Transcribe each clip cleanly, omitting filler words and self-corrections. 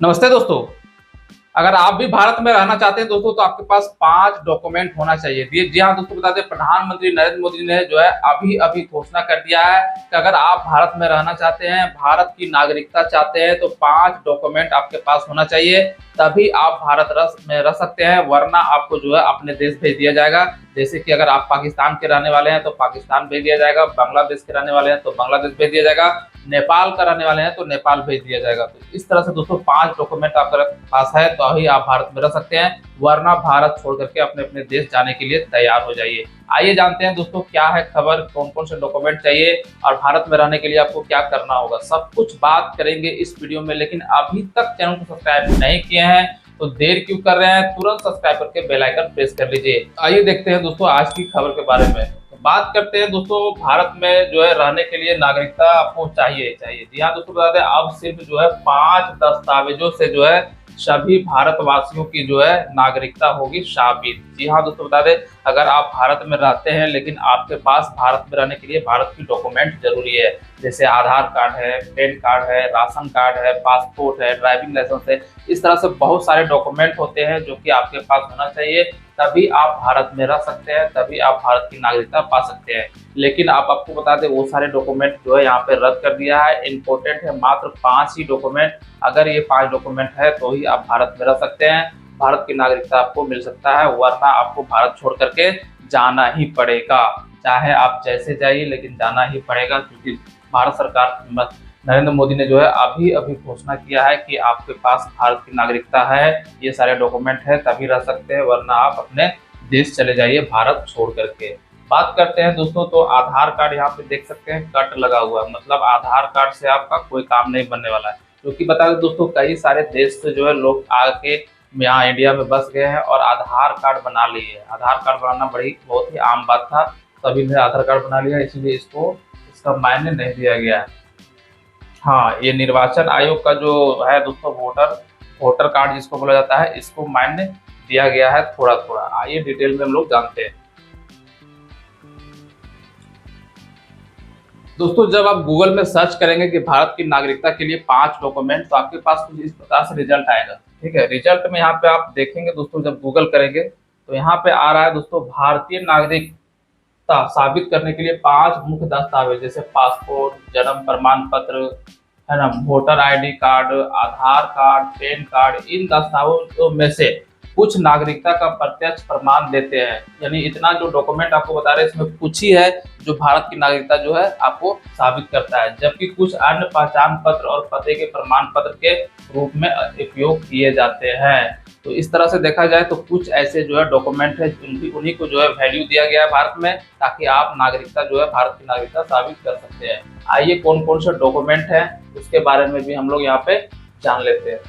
नमस्ते दोस्तों। अगर आप भी भारत में रहना चाहते हैं दोस्तों तो आपके पास 5 डॉक्यूमेंट होना चाहिए। जी हाँ दोस्तों, बता दें प्रधानमंत्री नरेंद्र मोदी ने जो है अभी अभी घोषणा कर दिया है कि अगर आप भारत में रहना चाहते हैं, भारत की नागरिकता चाहते हैं तो 5 डॉक्यूमेंट आपके पास होना चाहिए, तभी आप भारत में रह सकते हैं, वरना आपको जो है अपने देश भेज दिया जाएगा। जैसे कि अगर आप पाकिस्तान के रहने वाले हैं तो पाकिस्तान भेज दिया जाएगा, बांग्लादेश के रहने वाले हैं तो बांग्लादेश भेज दिया जाएगा, नेपाल का रहने वाले हैं तो नेपाल भेज दिया जाएगा। तो इस तरह से दोस्तों 5 डॉक्यूमेंट आपके पास है तो अभी आप भारत में रह सकते हैं, वरना भारत छोड़ करके अपने अपने देश जाने के लिए तैयार हो जाइए। आइए जानते हैं दोस्तों क्या है खबर, कौन कौन से डॉक्यूमेंट चाहिए और भारत में रहने के लिए आपको क्या करना होगा, सब कुछ बात करेंगे इस वीडियो में। लेकिन अभी तक चैनल को सब्सक्राइब नहीं किए हैं तो देर क्यों कर रहे हैं, तुरंत सब्सक्राइब करके बेल आइकन प्रेस कर लीजिए। आइए देखते हैं दोस्तों आज की खबर के बारे में। बात करते हैं दोस्तों भारत में जो है रहने के लिए नागरिकता आपको चाहिए। जी हाँ दोस्तों, बता दें अब सिर्फ जो है 5 दस्तावेजों से जो है सभी भारतवासियों की जो है नागरिकता होगी साबित। जी हाँ दोस्तों, बता दें अगर आप भारत में रहते हैं लेकिन आपके पास भारत में रहने के लिए भारत की डॉक्यूमेंट जरूरी है, जैसे आधार कार्ड है, पैन कार्ड है, राशन कार्ड है, पासपोर्ट है, ड्राइविंग लाइसेंस है, इस तरह से बहुत सारे डॉक्यूमेंट होते हैं जो कि आपके पास होना चाहिए, तभी आप भारत में रह सकते हैं, तभी आप भारत की नागरिकता पा सकते हैं। लेकिन आप आपको बता दें वो सारे डॉक्यूमेंट जो है यहाँ पे रद्द कर दिया है। इम्पोर्टेंट है मात्र 5 ही डॉक्यूमेंट, अगर ये 5 डॉक्यूमेंट है तो ही आप भारत में रह सकते हैं, भारत की नागरिकता आपको मिल सकता है, वरना आपको भारत छोड़ करके जाना ही पड़ेगा। चाहे आप जैसे जाइए लेकिन जाना ही पड़ेगा, क्योंकि भारत सरकार नरेंद्र मोदी ने जो है अभी अभी घोषणा किया है कि आपके पास भारत की नागरिकता है, ये सारे डॉक्यूमेंट है तभी रह सकते हैं, वरना आप अपने देश चले जाइए भारत छोड़ करके। बात करते हैं दोस्तों तो आधार कार्ड यहाँ पे देख सकते हैं कट लगा हुआ है, मतलब आधार कार्ड से आपका कोई काम नहीं बनने वाला है। क्योंकि बता दें दोस्तों कई सारे देश से जो है लोग आके यहाँ इंडिया में बस गए हैं और आधार कार्ड बना लिए है। आधार कार्ड बनाना बहुत ही आम बात था, सभी ने आधार कार्ड बना लिया, इसीलिए इसका मायने नहीं दिया गया है। हाँ, ये निर्वाचन आयोग का जो है दोस्तों वोटर कार्ड जिसको बोला जाता है, इसको मान्य दिया गया है थोड़ा थोड़ा। आइए डिटेल में हम लोग जानते हैं। दोस्तों जब आप गूगल में सर्च करेंगे कि भारत की नागरिकता के लिए 5 डॉक्यूमेंट, तो आपके पास कुछ इस प्रकार से रिजल्ट आएगा। ठीक है, रिजल्ट में यहाँ पे आप देखेंगे दोस्तों, जब गूगल करेंगे तो यहाँ पे आ रहा है दोस्तों भारतीय नागरिकता साबित करने के लिए 5 मुख्य दस्तावेज, जैसे पासपोर्ट, जन्म प्रमाण पत्र है ना, वोटर आईडी कार्ड, आधार कार्ड, पैन कार्ड, इन दस्तावेजों में से कुछ नागरिकता का प्रत्यक्ष प्रमाण देते हैं। यानी इतना जो डॉक्यूमेंट आपको बता रहे हैं इसमें कुछ ही है जो भारत की नागरिकता जो है आपको साबित करता है, जबकि कुछ अन्य पहचान पत्र और पते के प्रमाण पत्र के रूप में उपयोग किए जाते हैं। तो इस तरह से देखा जाए तो कुछ ऐसे जो है डॉक्यूमेंट है उन्हीं को जो है वैल्यू दिया गया है भारत में, ताकि आप नागरिकता जो है भारत की नागरिकता साबित कर सकते हैं। आइए कौन कौन से डॉक्यूमेंट हैं उसके बारे में भी हम लोग यहाँ पे जान लेते हैं।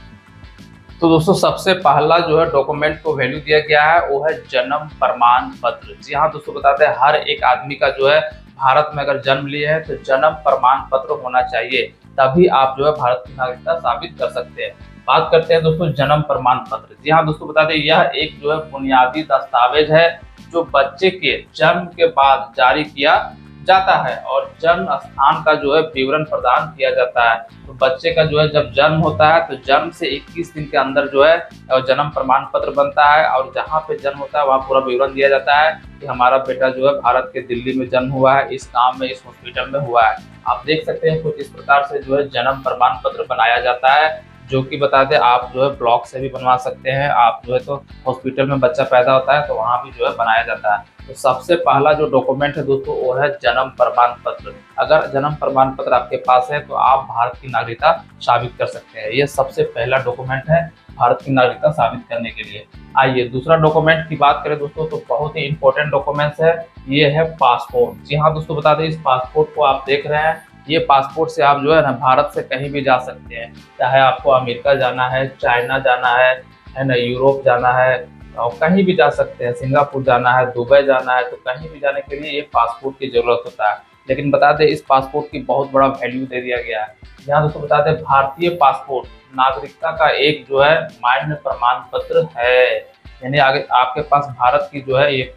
तो दोस्तों सबसे पहला जो है डॉक्यूमेंट को वैल्यू दिया गया है वो है जन्म प्रमाण पत्र। जी हाँ दोस्तों, बताते हैं हर एक आदमी का जो है भारत में अगर जन्म लिए है तो जन्म प्रमाण पत्र होना चाहिए, तभी आप जो है भारत की नागरिकता साबित कर सकते हैं। बात करते हैं दोस्तों जन्म प्रमाण पत्र। जी हाँ दोस्तों, बताते हैं यह एक जो है बुनियादी दस्तावेज है जो बच्चे के जन्म के बाद जारी किया जाता है और जन्म स्थान का जो है विवरण प्रदान किया जाता है। तो बच्चे का जो है जब जन्म होता है तो जन्म से 21 दिन के अंदर जो है जन्म प्रमाण पत्र बनता है, और जहाँ पे जन्म होता है वहाँ पूरा विवरण दिया जाता है कि हमारा बेटा जो है भारत के दिल्ली में जन्म हुआ है, इस गाँव में, इस हॉस्पिटल में हुआ है। आप देख सकते हैं कुछ इस प्रकार से जो है जन्म प्रमाण पत्र बनाया जाता है, जो कि बता दें आप जो है ब्लॉक से भी बनवा सकते हैं। आप जो है तो हॉस्पिटल में बच्चा पैदा होता है तो वहाँ भी जो है बनाया जाता है। तो सबसे पहला जो डॉक्यूमेंट है दोस्तों वो है जन्म प्रमाण पत्र। अगर जन्म प्रमाण पत्र आपके पास है तो आप भारत की नागरिकता साबित कर सकते हैं। ये सबसे पहला डॉक्यूमेंट है भारत की नागरिकता साबित करने के लिए। आइए दूसरा डॉक्यूमेंट की बात करें दोस्तों तो बहुत ही इंपॉर्टेंट डॉक्यूमेंट्स है, ये है पासपोर्ट। जी हाँ दोस्तों, बता दें इस पासपोर्ट को आप देख रहे हैं, ये पासपोर्ट से आप जो है ना भारत से कहीं भी जा सकते हैं, चाहे आपको अमेरिका जाना है, चाइना जाना है ना, यूरोप जाना है, और कहीं भी जा सकते हैं, सिंगापुर जाना है, दुबई जाना है, तो कहीं भी जाने के लिए ये पासपोर्ट की जरूरत होता है। लेकिन बता दें इस पासपोर्ट की बहुत बड़ा वैल्यू दे दिया गया है। यहाँ दोस्तों बता दें भारतीय पासपोर्ट नागरिकता का एक जो है मान्य प्रमाण पत्र है, यानी आगे आपके पास भारत की जो है ये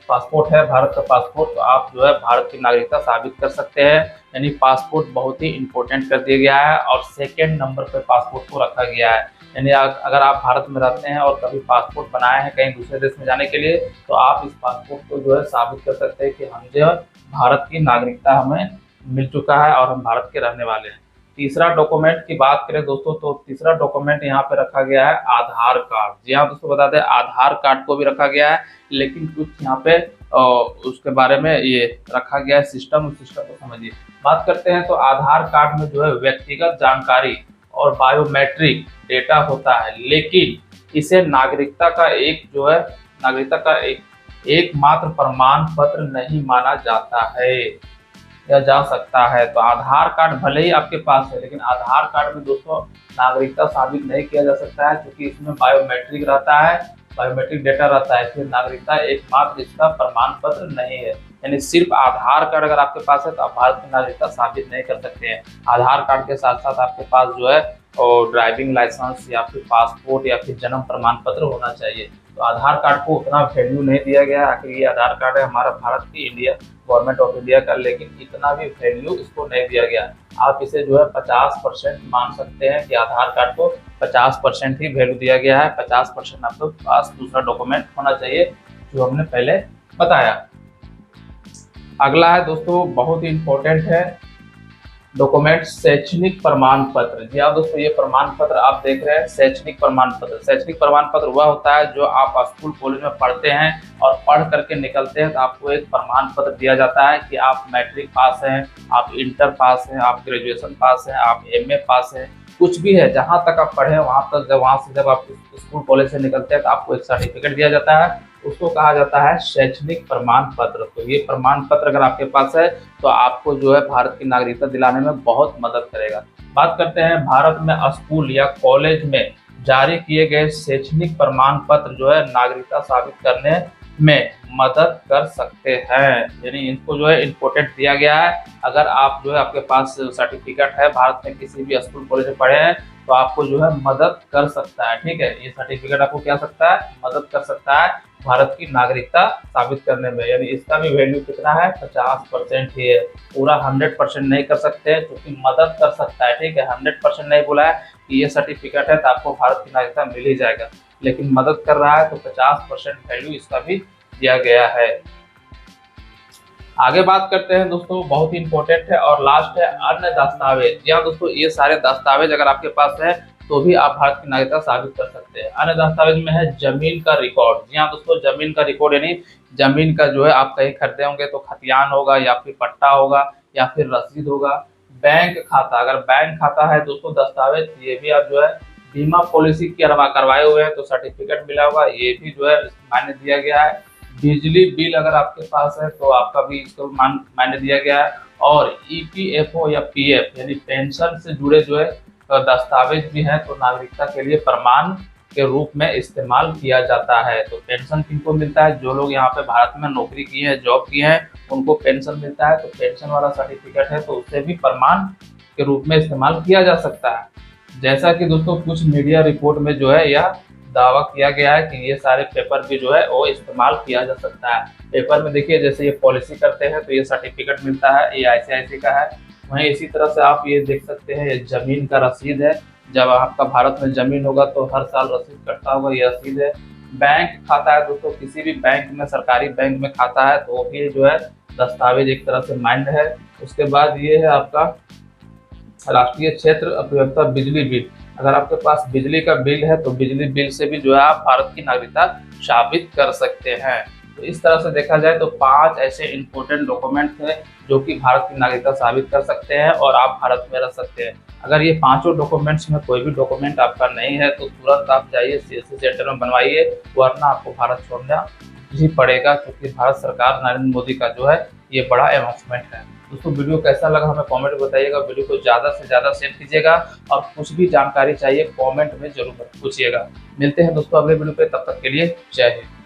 पासपोर्ट है भारत का पासपोर्ट, तो आप जो है भारत की नागरिकता साबित कर सकते हैं। यानी पासपोर्ट बहुत ही इंपॉर्टेंट कर दिया गया है और सेकेंड नंबर पर पासपोर्ट को रखा गया है। यानी अगर आप भारत में रहते हैं और कभी पासपोर्ट बनाए हैं कहीं दूसरे देश में जाने के लिए, तो आप इस पासपोर्ट को जो है साबित कर सकते हैं कि हम जो है भारत की नागरिकता हमें मिल चुका है और हम भारत के रहने वाले हैं। तीसरा डॉक्यूमेंट की बात करें दोस्तों, तो तीसरा डॉक्यूमेंट यहाँ पे रखा गया है आधार कार्ड। जी हाँ दोस्तों, बता दें आधार कार्ड को भी रखा गया है, लेकिन कुछ यहाँ पे उसके बारे में ये रखा गया है सिस्टम, उस सिस्टम को समझिए। बात करते हैं तो आधार कार्ड में जो है व्यक्तिगत जानकारी और बायोमेट्रिक डेटा होता है, लेकिन इसे नागरिकता का एकमात्र प्रमाण पत्र नहीं माना जाता है या जा सकता है। तो आधार कार्ड भले ही आपके पास है, लेकिन आधार कार्ड में दोस्तों नागरिकता साबित नहीं किया जा सकता है, क्योंकि इसमें बायोमेट्रिक रहता है, बायोमेट्रिक डेटा रहता है, इसलिए नागरिकता एकमात्र इसका प्रमाण पत्र नहीं है। यानी सिर्फ आधार कार्ड अगर आपके पास है तो आप भारत की नागरिकता साबित नहीं कर सकते हैं। आधार कार्ड के साथ साथ आपके पास जो है और ड्राइविंग लाइसेंस या फिर पासपोर्ट या फिर जन्म प्रमाण पत्र होना चाहिए। तो आधार कार्ड को उतना वैल्यू नहीं दिया गया है। आखिर ये आधार कार्ड है हमारा भारत की, इंडिया गवर्नमेंट ऑफ इंडिया का, लेकिन इतना भी वैल्यू इसको नहीं दिया गया। आप इसे जो है 50% मान सकते हैं कि आधार कार्ड को 50% ही वैल्यू दिया गया है। 50% आपके पास दूसरा डॉक्यूमेंट होना चाहिए जो हमने पहले बताया। अगला है दोस्तों, बहुत ही इंपॉर्टेंट है डॉक्यूमेंट, शैक्षणिक प्रमाण पत्र। जी हाँ दोस्तों, ये प्रमाण पत्र आप देख रहे हैं शैक्षणिक प्रमाण पत्र। शैक्षणिक प्रमाण पत्र वह होता है जो आप स्कूल कॉलेज में पढ़ते हैं और पढ़ करके निकलते हैं तो आपको एक प्रमाण पत्र दिया जाता है कि आप मैट्रिक पास हैं, आप इंटर पास हैं, आप ग्रेजुएशन पास हैं, आप एमए पास हैं, कुछ भी है जहाँ तक आप पढ़े वहाँ तक, जब आप स्कूल कॉलेज से निकलते हैं तो आपको एक सर्टिफिकेट दिया जाता है, उसको कहा जाता है शैक्षणिक प्रमाण पत्र। तो ये प्रमाण पत्र अगर आपके पास है तो आपको जो है भारत की नागरिकता दिलाने में बहुत मदद करेगा। बात करते हैं भारत में स्कूल या कॉलेज में जारी किए गए शैक्षणिक प्रमाण पत्र जो है नागरिकता साबित करने में मदद कर सकते हैं। यानी इनको जो है इम्पोर्टेंट दिया गया है। अगर आप जो है आपके पास सर्टिफिकेट है, भारत में किसी भी स्कूल कॉलेज में पढ़े हैं, तो आपको जो है मदद कर सकता है। ठीक है, ये सर्टिफिकेट आपको क्या सकता है, मदद कर सकता है भारत की नागरिकता साबित करने में। यानी इसका भी वैल्यू कितना है, 50% ही है, पूरा 100% नहीं कर सकते हैं, क्योंकि मदद कर सकता है। ठीक है, 100% नहीं बोला है कि ये सर्टिफिकेट है तो आपको भारत की नागरिकता मिल ही जाएगा, लेकिन मदद कर रहा है तो 50% वैल्यू इसका भी दिया गया है। आगे बात करते हैं दोस्तों, बहुत ही इंपॉर्टेंट है और लास्ट है अन्य दस्तावेज। जी हाँ दोस्तों, ये सारे दस्तावेज अगर आपके पास है तो भी आप भारत की नागरिकता साबित कर सकते हैं। अन्य दस्तावेज में है जमीन का रिकॉर्ड। जी हाँ दोस्तों, जमीन का रिकॉर्ड यानी जमीन का जो है आप कहीं खरीदे होंगे तो खतियान होगा या फिर पट्टा होगा या फिर रसीद होगा। बैंक खाता, अगर बैंक खाता है दोस्तों दस्तावेज, ये भी आप जो है बीमा पॉलिसी करवाए हुए हैं तो सर्टिफिकेट मिला होगा, ये भी जो है मान्य दिया गया है। बिजली बिल अगर आपके पास है तो आपका भी इसको मान्य दिया गया है। और ईपीएफओ या पीएफ यानी पेंशन से जुड़े जो है दस्तावेज भी हैं तो नागरिकता के लिए प्रमाण के रूप में इस्तेमाल किया जाता है। तो पेंशन किनको मिलता है, जो लोग यहाँ पे भारत में नौकरी की है, जॉब की है, उनको पेंशन मिलता है। तो पेंशन वाला सर्टिफिकेट है तो उससे भी प्रमाण के रूप में इस्तेमाल किया जा सकता है। जैसा कि दोस्तों कुछ मीडिया रिपोर्ट में जो है यह दावा किया गया है कि ये सारे पेपर भी जो है वो इस्तेमाल किया जा सकता है। पेपर में देखिए जैसे ये पॉलिसी करते हैं तो ये सर्टिफिकेट मिलता है, ये आईसीआईसी का है। वहीं इसी तरह से आप ये देख सकते हैं, ये जमीन का रसीद है, जब आपका भारत में जमीन होगा तो हर साल रसीद कटता होगा, ये रसीद है। बैंक खाता है दोस्तों, किसी भी बैंक में, सरकारी बैंक में खाता है तो वो भी जो है दस्तावेज एक तरह से मान्य है। उसके बाद ये है आपका राष्ट्रीय क्षेत्र अर्थव्यवस्था बिजली बिल। अगर आपके पास बिजली का बिल है तो बिजली बिल से भी जो है आप भारत की नागरिकता साबित कर सकते हैं। तो इस तरह से देखा जाए तो 5 ऐसे इंपॉर्टेंट डॉक्यूमेंट हैं जो कि भारत की नागरिकता साबित कर सकते हैं और आप भारत में रह सकते हैं। अगर ये 5 डॉक्यूमेंट्स में कोई भी डॉक्यूमेंट आपका नहीं है तो तुरंत आप जाइए सीएससी सेंटर में बनवाइए, वरना आपको भारत छोड़ना ही पड़ेगा, क्योंकि भारत सरकार नरेंद्र मोदी का जो है ये बड़ा अनाउंसमेंट है। दोस्तों वीडियो कैसा लगा हमें कमेंट में बताइएगा, वीडियो को ज़्यादा से ज़्यादा शेयर कीजिएगा और कुछ भी जानकारी चाहिए कमेंट में जरूर पूछिएगा। मिलते हैं दोस्तों अगले वीडियो पे, तब तक के लिए जय हिंद।